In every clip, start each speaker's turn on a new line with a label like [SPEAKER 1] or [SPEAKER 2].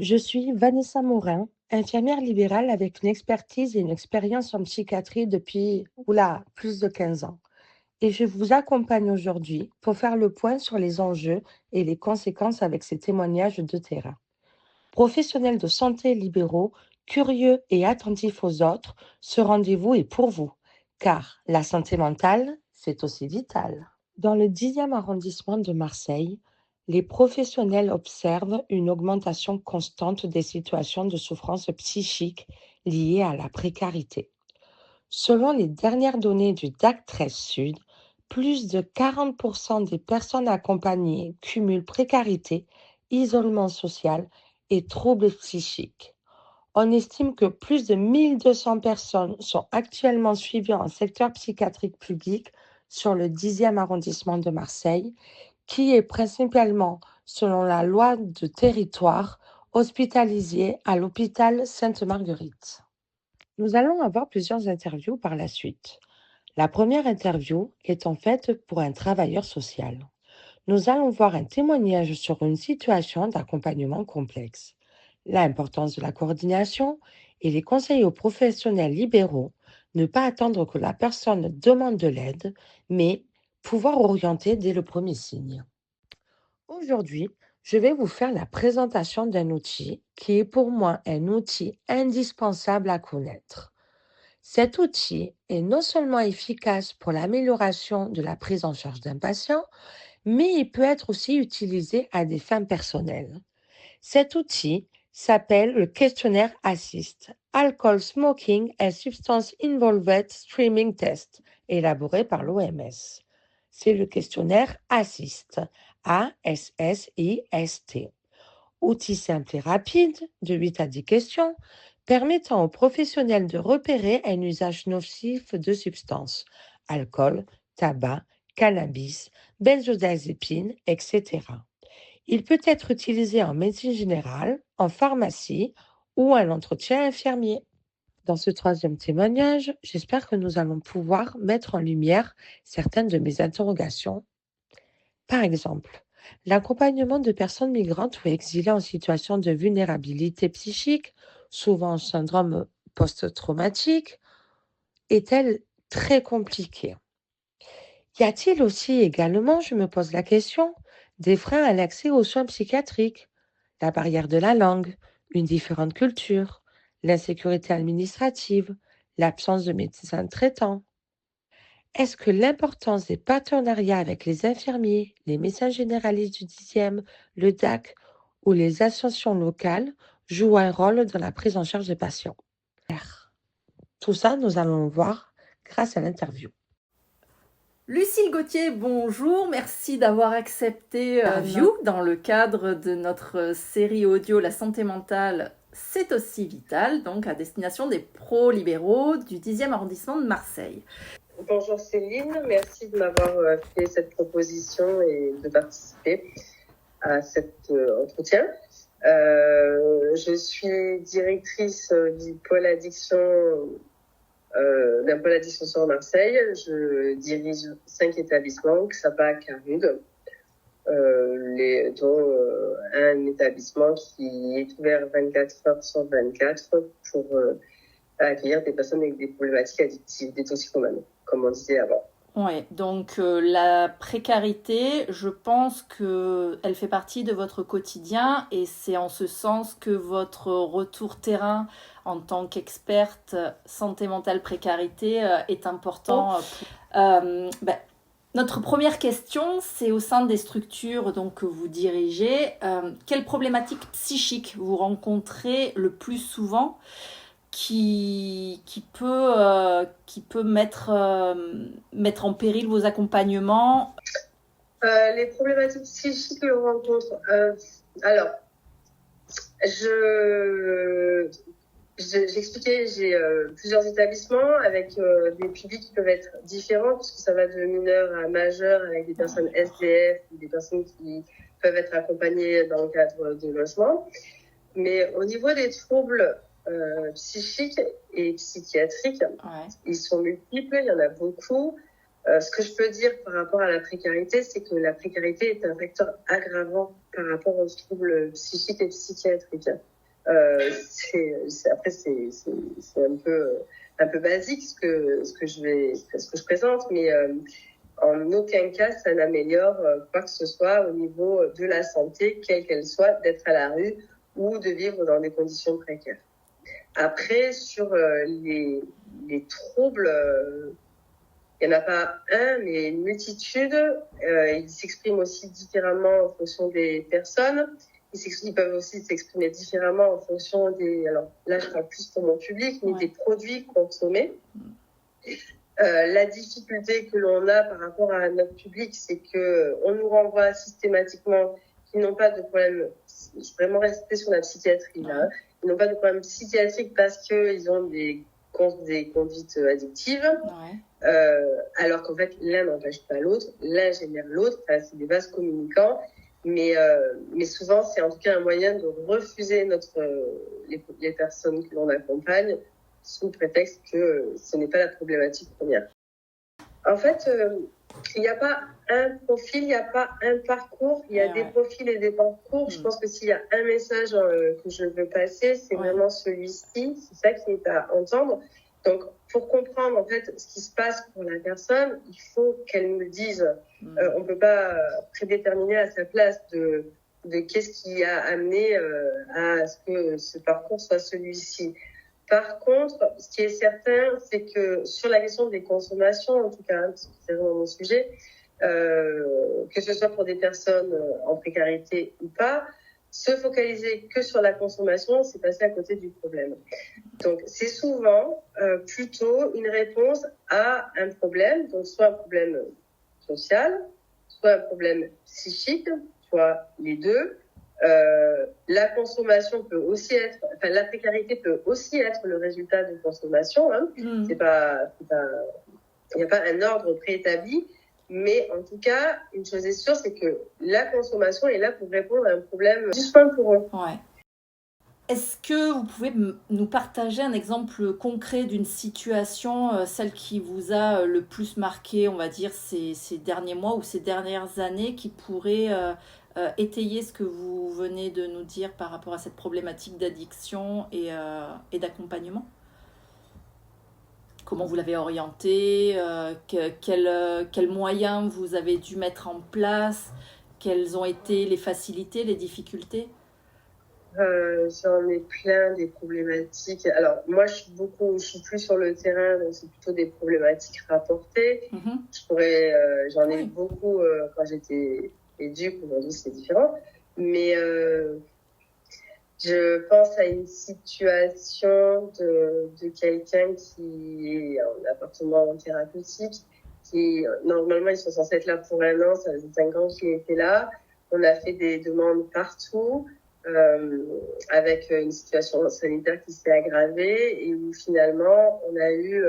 [SPEAKER 1] Je suis Vanessa Morin, infirmière libérale avec une expertise et une expérience en psychiatrie depuis, plus de 15 ans. Et je vous accompagne aujourd'hui pour faire le point sur les enjeux et les conséquences avec ces témoignages de terrain. Professionnels de santé libéraux, curieux et attentifs aux autres, ce rendez-vous est pour vous, car la santé mentale, c'est aussi vital. Dans le 10e arrondissement de Marseille, les professionnels observent une augmentation constante des situations de souffrance psychique liées à la précarité. Selon les dernières données du DAC 13 Sud, plus de 40% des personnes accompagnées cumulent précarité, isolement social et troubles psychiques. On estime que plus de 1200 personnes sont actuellement suivies en secteur psychiatrique public sur le 10e arrondissement de Marseille, qui est principalement, selon la loi de territoire, hospitalisé à l'hôpital Sainte-Marguerite. Nous allons avoir plusieurs interviews par la suite. La première interview est en fait pour un travailleur social. Nous allons voir un témoignage sur une situation d'accompagnement complexe, l'importance de la coordination et les conseils aux professionnels libéraux, ne pas attendre que la personne demande de l'aide, mais pouvoir orienter dès le premier signe. Aujourd'hui, je vais vous faire la présentation d'un outil qui est pour moi un outil indispensable à connaître. Cet outil est non seulement efficace pour l'amélioration de la prise en charge d'un patient, mais il peut être aussi utilisé à des fins personnelles. Cet outil s'appelle le questionnaire ASSIST, Alcohol Smoking and Substance Involved Streaming Test, élaboré par l'OMS. C'est le questionnaire ASSIST, ASSIST. Outil simple et rapide, de 8 à 10 questions, permettant aux professionnels de repérer un usage nocif de substances, alcool, tabac, cannabis, benzodiazépines, etc. Il peut être utilisé en médecine générale, en pharmacie ou à l'entretien infirmier. Dans ce troisième témoignage, j'espère que nous allons pouvoir mettre en lumière certaines de mes interrogations. Par exemple, l'accompagnement de personnes migrantes ou exilées en situation de vulnérabilité psychique, souvent syndrome post-traumatique, est-elle très compliquée? Y a-t-il aussi également, je me pose la question, des freins à l'accès aux soins psychiatriques, la barrière de la langue, une différente culture, l'insécurité administrative, l'absence de médecins traitants? Est-ce que l'importance des partenariats avec les infirmiers, les médecins généralistes du 10e, le DAC ou les associations locales joue un rôle dans la prise en charge des patients? Tout ça, nous allons le voir grâce à l'interview.
[SPEAKER 2] Lucille Gauthier, bonjour, merci d'avoir accepté View dans le cadre de notre série audio La santé mentale, c'est aussi vital, donc à destination des pro-libéraux du 10e arrondissement de Marseille.
[SPEAKER 3] Bonjour Céline, merci de m'avoir fait cette proposition et de participer à cet entretien. Je suis directrice du pôle addiction d'un pôle addiction sur Marseille. Je dirige 5 établissements, XAPA, Carude, dont un établissement qui est ouvert 24 heures sur 24 pour accueillir des personnes avec des problématiques addictives, des toxicomanes, comme on disait avant.
[SPEAKER 2] Oui, donc la précarité, je pense qu'elle fait partie de votre quotidien et c'est en ce sens que votre retour terrain en tant qu'experte santé mentale précarité est important. Notre première question, c'est au sein des structures donc, que vous dirigez, quelles problématiques psychiques vous rencontrez le plus souvent qui peut mettre en péril vos accompagnements?
[SPEAKER 3] Les problématiques psychiques que l'on rencontre. Alors, j'expliquais, j'ai plusieurs établissements avec des publics qui peuvent être différents, puisque ça va de mineurs à majeurs, avec des personnes SDF, des personnes qui peuvent être accompagnées dans le cadre de logement. Mais au niveau des troubles psychiques et psychiatriques, ils sont multiples, il y en a beaucoup. Ce que je peux dire par rapport à la précarité, c'est que la précarité est un facteur aggravant par rapport aux troubles psychiques et psychiatriques. Après, c'est un peu basique ce que je présente, mais en aucun cas ça n'améliore quoi que ce soit au niveau de la santé, quelle qu'elle soit, d'être à la rue ou de vivre dans des conditions précaires. Après, sur les troubles, il n'y en a pas un, mais une multitude. Ils s'expriment aussi différemment en fonction des personnes. Ils peuvent aussi s'exprimer différemment en fonction des... Alors là, je parle plus pour mon public, mais des produits consommés. La difficulté que l'on a par rapport à notre public, c'est qu'on nous renvoie systématiquement qu'ils n'ont pas de problème... Je vais vraiment rester sur la psychiatrie, là. Ils n'ont pas de problème psychiatrique parce qu'ils ont des conduites addictives. Alors qu'en fait, l'un n'empêche pas l'autre, l'un génère l'autre. Enfin, c'est des vases communicants. Mais souvent, c'est en tout cas un moyen de refuser les personnes que l'on accompagne sous prétexte que ce n'est pas la problématique première. En fait, il n'y a pas un profil, il n'y a pas un parcours, il y a des profils et des parcours. Je pense que s'il y a un message que je veux passer, c'est vraiment celui-ci. C'est ça qui est à entendre. Donc, pour comprendre en fait ce qui se passe pour la personne, il faut qu'elle nous le dise. On ne peut pas prédéterminer à sa place de qu'est-ce qui a amené à ce que ce parcours soit celui-ci. Par contre, ce qui est certain, c'est que sur la question des consommations, en tout cas, parce que c'est vraiment mon sujet, que ce soit pour des personnes en précarité ou pas, se focaliser que sur la consommation, c'est passer à côté du problème. Donc, c'est souvent plutôt une réponse à un problème, donc soit un problème social, soit un problème psychique, soit les deux. La consommation peut aussi être, enfin la précarité peut aussi être le résultat de consommation. Il n'y a pas un ordre préétabli, mais en tout cas, une chose est sûre, c'est que la consommation est là pour répondre à un problème du soin pour eux.
[SPEAKER 2] Est-ce que vous pouvez nous partager un exemple concret d'une situation, celle qui vous a le plus marqué, on va dire, ces derniers mois ou ces dernières années, qui pourrait étayer ce que vous venez de nous dire par rapport à cette problématique d'addiction et d'accompagnement ? Comment vous l'avez orienté, quels moyens vous avez dû mettre en place, quelles ont été les facilités, les difficultés ?
[SPEAKER 3] J'en ai plein des problématiques. Alors moi je suis plus sur le terrain, donc c'est plutôt des problématiques rapportées. J'en ai beaucoup quand j'étais éduque, aujourd'hui c'est différent, mais je pense à une situation de quelqu'un qui est en appartement thérapeutique, qui normalement ils sont censés être là pour 1 an, ça faisait 5 ans qu'il était là. On a fait des demandes partout. Avec une situation sanitaire qui s'est aggravée et où finalement on a eu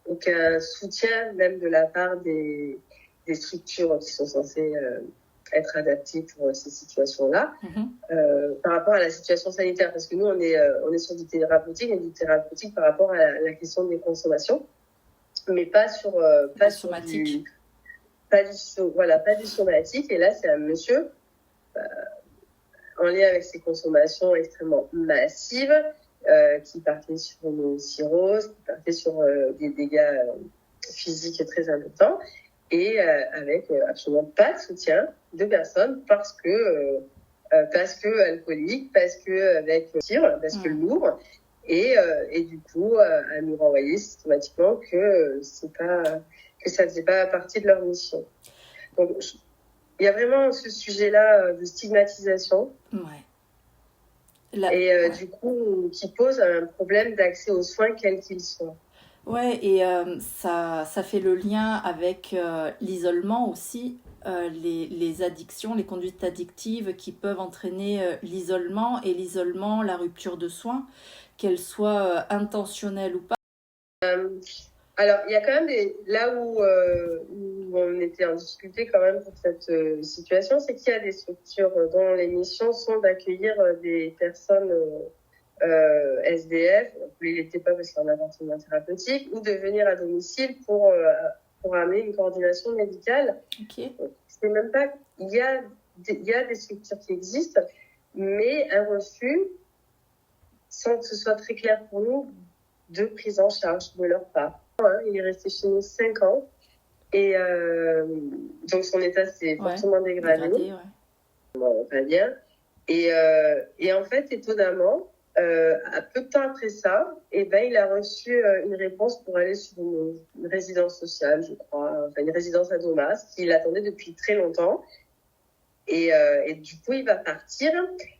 [SPEAKER 3] aucun soutien même de la part des structures qui sont censées être adaptées pour ces situations-là. Par rapport à la situation sanitaire, parce que nous on est sur du thérapeutique et du thérapeutique par rapport à la question des consommations, mais pas sur
[SPEAKER 2] somatique.
[SPEAKER 3] Pas du somatique. Et là c'est un monsieur en lien avec ces consommations extrêmement massives, qui partaient sur une cirrhose, qui partaient sur des dégâts physiques très importants, et avec absolument pas de soutien de personne parce que alcoolique, parce que lourd, et du coup à nous renvoyer systématiquement que ça faisait pas partie de leur mission. Donc il y a vraiment ce sujet-là de stigmatisation. Du coup, qui pose un problème d'accès aux soins, quels qu'ils soient.
[SPEAKER 2] Et ça fait le lien avec l'isolement aussi, les addictions, les conduites addictives qui peuvent entraîner l'isolement, et l'isolement, la rupture de soins, qu'elle soit intentionnelle ou pas.
[SPEAKER 3] Alors, il y a quand même là où on était en difficulté quand même pour cette situation, c'est qu'il y a des structures dont les missions sont d'accueillir des personnes SDF, il n'était pas parce qu'il y a un appartement thérapeutique, ou de venir à domicile pour amener une coordination médicale.
[SPEAKER 2] Ok.
[SPEAKER 3] C'est même pas, il y a des structures qui existent, mais un refus, sans que ce soit très clair pour nous, de prise en charge de leur part. Il est resté chez nous 5 ans, et donc son état s'est fortement dégradé. Pas bien. Et en fait, étonnamment, à peu de temps après ça, il a reçu une réponse pour aller sur une résidence sociale, je crois, enfin une résidence à Domas, qu'il attendait depuis très longtemps. Et du coup, il va partir,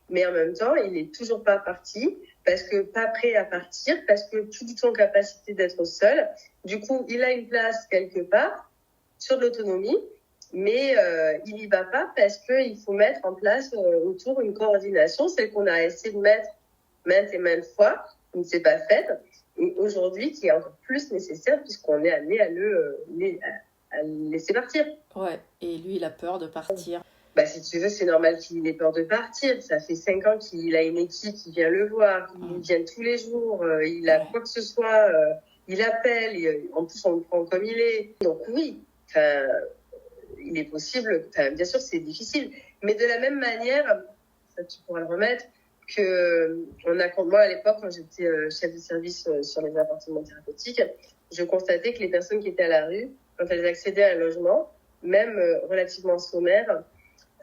[SPEAKER 3] mais en même temps, il n'est toujours pas parti, parce que pas prêt à partir, parce que plus du tout en capacité d'être seul. Du coup, il a une place quelque part sur l'autonomie, mais il n'y va pas parce qu'il faut mettre en place autour une coordination, celle qu'on a essayé de mettre maintes et maintes fois, qui ne s'est pas faite, et aujourd'hui qui est encore plus nécessaire puisqu'on est amené à le laisser partir.
[SPEAKER 2] Ouais, et lui il a peur de partir.
[SPEAKER 3] Si tu veux, c'est normal qu'il ait peur de partir. Ça fait 5 ans qu'il a une équipe qui vient le voir, qui vient tous les jours, il a quoi que ce soit, il appelle, en plus on le prend comme il est. Donc oui, il est possible, bien sûr c'est difficile, mais de la même manière, ça tu pourras le remettre, moi à l'époque quand j'étais chef de service sur les appartements thérapeutiques, je constatais que les personnes qui étaient à la rue, quand elles accédaient à un logement, même relativement sommaire,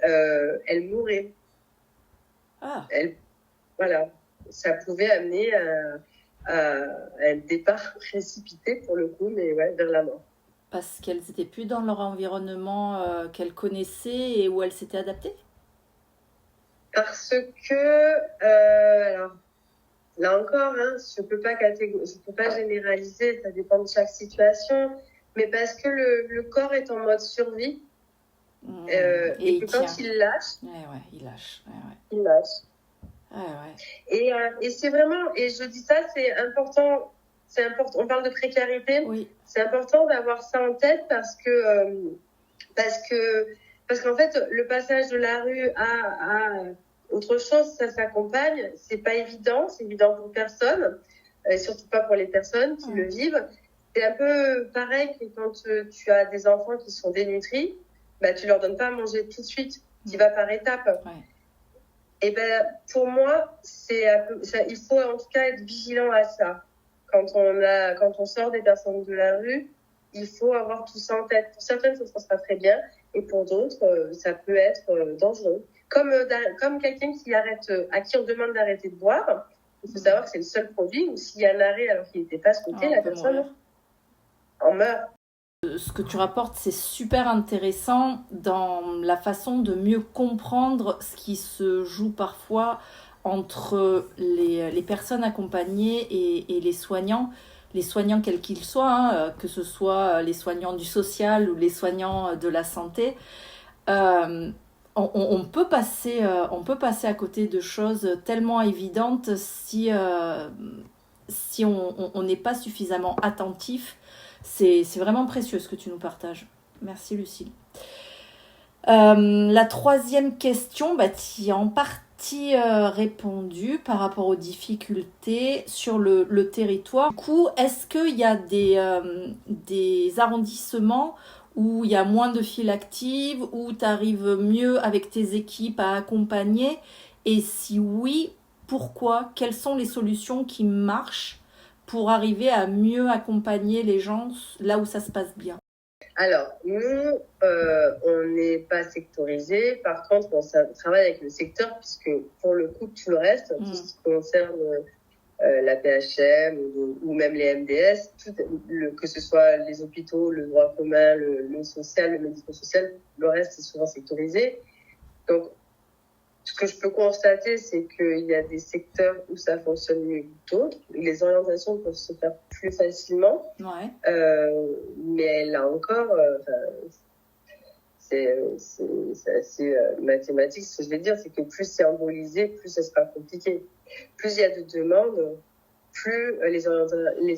[SPEAKER 3] elles mouraient. Voilà, ça pouvait amener à un départ précipité pour le coup, mais vers la mort.
[SPEAKER 2] Parce qu'elles n'étaient plus dans leur environnement qu'elles connaissaient et où elles s'étaient adaptées?
[SPEAKER 3] Parce que, alors, là encore, je peux pas généraliser, ça dépend de chaque situation, mais parce que le corps est en mode survie, et que quand il lâche,
[SPEAKER 2] il lâche.
[SPEAKER 3] Il lâche. Et c'est vraiment, et je dis ça, c'est important, on parle de précarité, c'est important d'avoir ça en tête parce qu'en fait, le passage de la rue à autre chose, ça s'accompagne, c'est pas évident, c'est évident pour personne, et surtout pas pour les personnes qui le vivent. C'est un peu pareil que quand tu as des enfants qui sont dénutris, tu leur donnes pas à manger tout de suite, tu vas par étapes. Et pour moi, il faut en tout cas être vigilant à ça. Quand on sort des personnes de la rue, il faut avoir tout ça en tête. Pour certaines, ça sera très bien, et pour d'autres, ça peut être dangereux. Comme quelqu'un à qui on demande d'arrêter de boire, il faut savoir que c'est le seul produit où s'il y a un arrêt alors qu'il n'était pas souhaité, la personne en meurt.
[SPEAKER 2] Ce que tu rapportes, c'est super intéressant dans la façon de mieux comprendre ce qui se joue parfois entre les personnes accompagnées et les soignants quels qu'ils soient, que ce soit les soignants du social ou les soignants de la santé. On peut passer à côté de choses tellement évidentes si on n'est pas suffisamment attentif. C'est vraiment précieux ce que tu nous partages. Merci Lucille. La troisième question, tu y as en partie répondu par rapport aux difficultés sur le territoire. Du coup, est-ce qu'il y a des arrondissements où il y a moins de files actives, où tu arrives mieux avec tes équipes à accompagner? Et si oui, pourquoi? Quelles sont les solutions qui marchent pour arriver à mieux accompagner les gens là où ça se passe bien?
[SPEAKER 3] Alors, nous, on n'est pas sectorisé. Par contre, on travaille avec le secteur puisque, pour le coup, tout le reste, tout ce qui concerne la PHM ou même les MDS, que ce soit les hôpitaux, le droit commun, le social, le médico-social, le reste, c'est souvent sectorisé. Donc, ce que je peux constater, c'est qu'il y a des secteurs où ça fonctionne mieux que d'autres. Les orientations peuvent se faire plus facilement. Mais là encore, c'est assez mathématique. Ce que je vais dire, c'est que plus c'est embolisé, plus ça sera compliqué. Plus il y a de demandes, plus les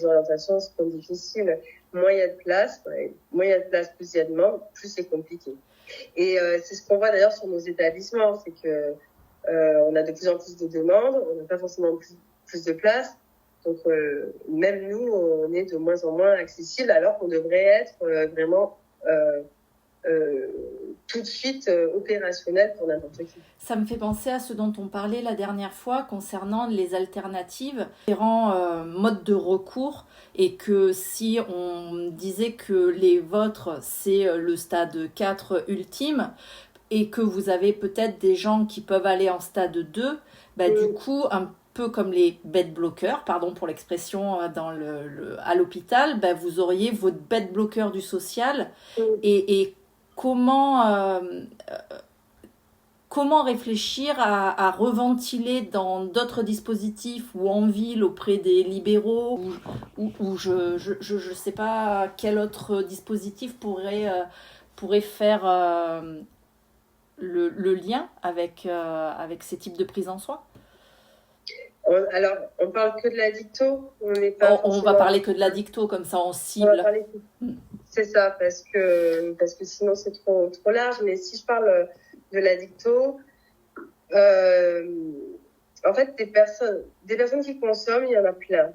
[SPEAKER 3] orientations seront difficiles. Moins il y a de place, plus il y a de demandes, plus c'est compliqué. Et c'est ce qu'on voit d'ailleurs sur nos établissements, c'est que on a de plus en plus de demandes, on n'a pas forcément plus de place. Donc, même nous, on est de moins en moins accessible, alors qu'on devrait être vraiment tout de suite opérationnel pour n'importe qui.
[SPEAKER 2] Ça me fait penser à ce dont on parlait la dernière fois concernant les alternatives, différents modes de recours, et que si on disait que les vôtres, c'est le stade 4 ultime, et que vous avez peut-être des gens qui peuvent aller en stade 2, du coup, un peu comme les bed blockers, pardon pour l'expression à l'hôpital, vous auriez votre bed blocker du social, et comment réfléchir à reventiler dans d'autres dispositifs ou en ville auprès des libéraux ou je sais pas quel autre dispositif pourrait faire le lien avec ces types de prise en soin.
[SPEAKER 3] Alors, on parle que de la dicto.
[SPEAKER 2] On va parler que de la dicto, comme ça on cible.
[SPEAKER 3] C'est ça, parce que sinon c'est trop large. Mais si je parle de la dicto, en fait, des personnes qui consomment, il y en a plein.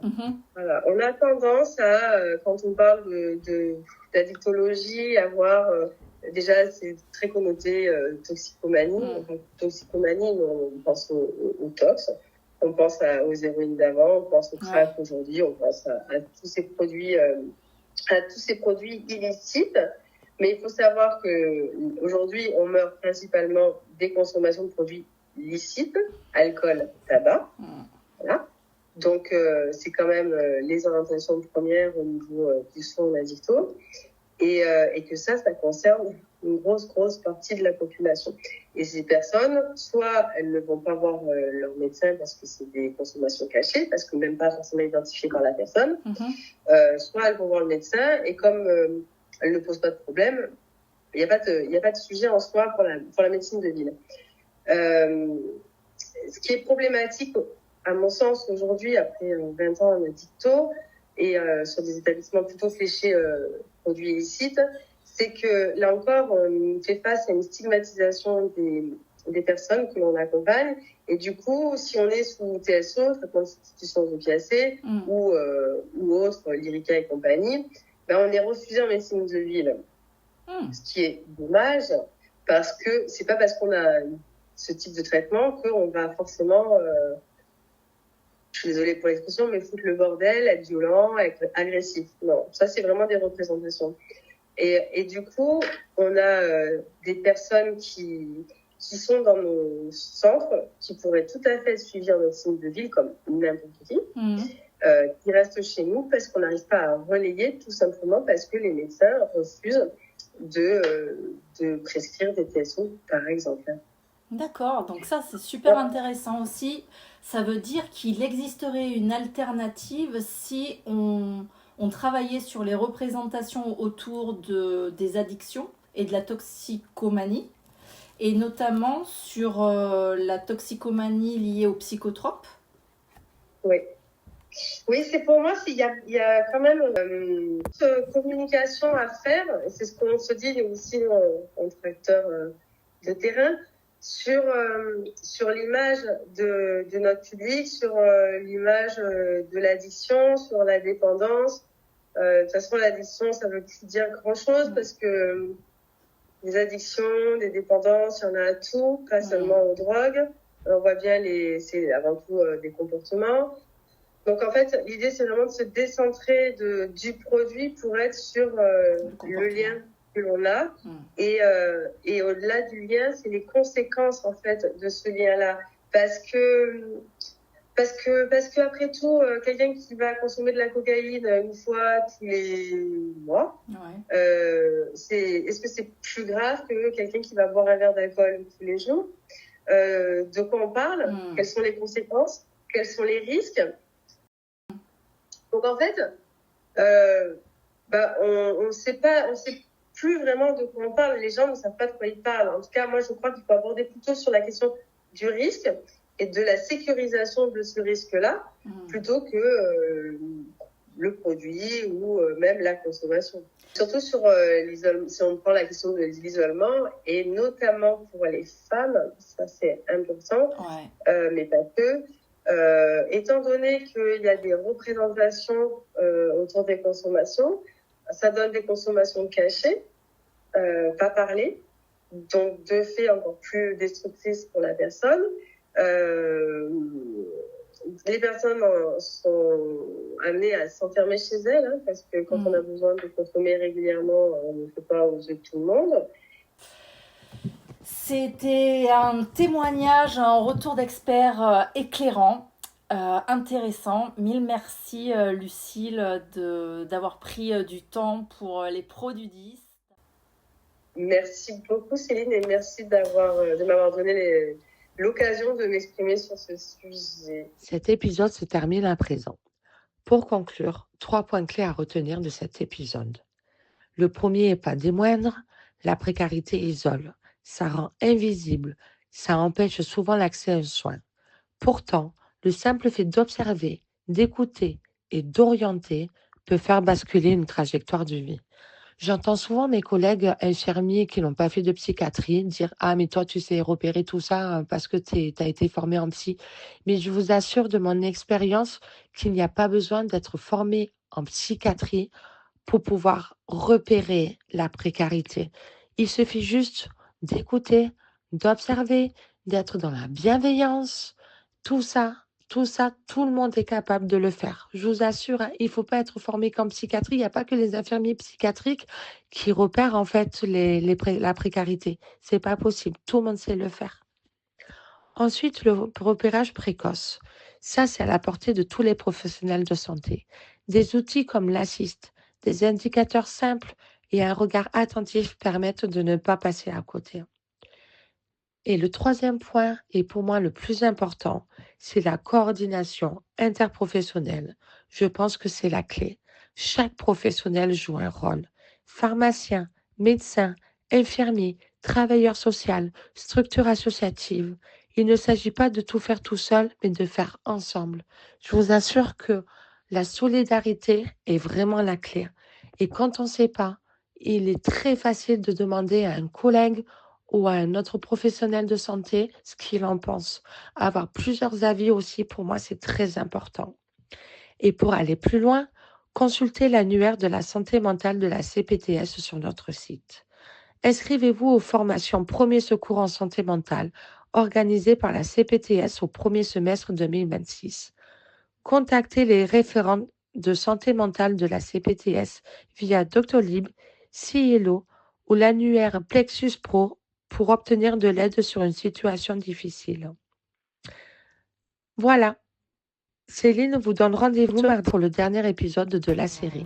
[SPEAKER 3] Voilà. On a tendance à, quand on parle de l'addictologie, à voir, déjà c'est très connoté toxicomanie. Enfin, toxicomanie, on pense au tox. On pense aux héroïnes d'avant, on pense au crack aujourd'hui, on pense à tous ces produits illicites. Mais il faut savoir que aujourd'hui, on meurt principalement des consommations de produits licites, alcool, tabac. Voilà. Donc, c'est quand même les orientations premières au niveau du soin en addicto. Et que ça concerne une grosse partie de la population. Et ces personnes, soit elles ne vont pas voir leur médecin parce que c'est des consommations cachées, parce que même pas forcément identifiées par la personne, soit elles vont voir le médecin, et comme elles ne posent pas de problème, il n'y a pas de sujet en soi pour la médecine de ville. Ce qui est problématique, à mon sens, aujourd'hui, après 20 ans en addicto, et sur des établissements plutôt fléchés produits illicites, c'est que là encore, on fait face à une stigmatisation des personnes que l'on accompagne. Et du coup, si on est sous TSO, traitement de substitution aux opiacés, ou autres, Lyrica et compagnie, on est refusé en médecine de ville. Ce qui est dommage, parce que c'est pas parce qu'on a ce type de traitement qu'on va forcément, je suis désolée pour l'expression, mais foutre le bordel, être violent, être agressif. Non, ça c'est vraiment des représentations. Et du coup, on a des personnes qui sont dans nos centres, qui pourraient tout à fait être suivies en médecine de ville, comme n'importe qui restent chez nous parce qu'on n'arrive pas à relayer, tout simplement parce que les médecins refusent de prescrire des TSO, par exemple.
[SPEAKER 2] D'accord, donc ça c'est super intéressant aussi. Ça veut dire qu'il existerait une alternative si on travaillait sur les représentations autour des addictions et de la toxicomanie, et notamment sur la toxicomanie liée aux psychotropes.
[SPEAKER 3] Oui, c'est pour moi, il y a quand même une communication à faire. C'est ce qu'on se dit aussi entre acteurs de terrain sur l'image de notre public, sur l'image de l'addiction, sur la dépendance. De toute façon, l'addiction, ça veut plus dire grand-chose parce que les addictions, les dépendances, il y en a à tout, pas seulement aux drogues. On voit bien c'est avant tout des comportements. Donc en fait, l'idée c'est vraiment de se décentrer du produit pour être sur le lien que l'on a. Et au-delà du lien, c'est les conséquences en fait de ce lien-là. Parce que après tout, quelqu'un qui va consommer de la cocaïne une fois tous les mois, est-ce que c'est plus grave que quelqu'un qui va boire un verre d'alcool tous les jours? De quoi on parle? Quelles sont les conséquences? Quels sont les risques? Donc en fait, on sait plus vraiment de quoi on parle. Les gens ne savent pas de quoi ils parlent. En tout cas, moi, je crois qu'il faut aborder plutôt sur la question du risque et de la sécurisation de ce risque-là, plutôt que le produit ou même la consommation. Surtout sur l'isolement, si on prend la question de l'isolement, et notamment pour les femmes, ça c'est important, mais pas que. Étant donné qu'il y a des représentations autour des consommations, ça donne des consommations cachées, pas parlées, donc de fait encore plus destructrices pour la personne. Les personnes sont amenées à s'enfermer chez elles, hein, parce que quand on a besoin de consommer régulièrement, on ne fait pas aux yeux de tout le monde.
[SPEAKER 2] C'était un témoignage, un retour d'expert éclairant, intéressant. Mille merci Lucille d'avoir pris du temps pour les pros du 10.
[SPEAKER 3] Merci beaucoup Céline et merci de m'avoir donné l'occasion de m'exprimer sur ce sujet.
[SPEAKER 1] Cet épisode se termine à présent. Pour conclure, 3 points clés à retenir de cet épisode. Le premier et pas des moindres, la précarité isole. Ça rend invisible, ça empêche souvent l'accès aux soins. Pourtant, le simple fait d'observer, d'écouter et d'orienter peut faire basculer une trajectoire de vie. J'entends souvent mes collègues infirmiers qui n'ont pas fait de psychiatrie dire « Ah, mais toi, tu sais repérer tout ça parce que tu as été formé en psy. » Mais je vous assure de mon expérience qu'il n'y a pas besoin d'être formé en psychiatrie pour pouvoir repérer la précarité. Il suffit juste d'écouter, d'observer, d'être dans la bienveillance. Tout ça, tout le monde est capable de le faire. Je vous assure, hein, il ne faut pas être formé qu'en psychiatrie. Il n'y a pas que les infirmiers psychiatriques qui repèrent en fait la précarité. C'est pas possible. Tout le monde sait le faire. Ensuite, le repérage précoce. Ça, c'est à la portée de tous les professionnels de santé. Des outils comme l'Assist, des indicateurs simples et un regard attentif permettent de ne pas passer à côté. Et le troisième point, et pour moi le plus important, c'est la coordination interprofessionnelle. Je pense que c'est la clé. Chaque professionnel joue un rôle. Pharmacien, médecin, infirmier, travailleur social, structure associative. Il ne s'agit pas de tout faire tout seul, mais de faire ensemble. Je vous assure que la solidarité est vraiment la clé. Et quand on ne sait pas, il est très facile de demander à un collègue ou à un autre professionnel de santé ce qu'il en pense. Avoir plusieurs avis aussi, pour moi, c'est très important. Et pour aller plus loin, consultez l'annuaire de la santé mentale de la CPTS sur notre site. Inscrivez-vous aux formations Premier secours en santé mentale organisées par la CPTS au premier semestre 2026. Contactez les référents de santé mentale de la CPTS via Doctolib, Cielo ou l'annuaire Plexus Pro pour obtenir de l'aide sur une situation difficile. Voilà, Céline vous donne rendez-vous mardi pour le dernier épisode de la série.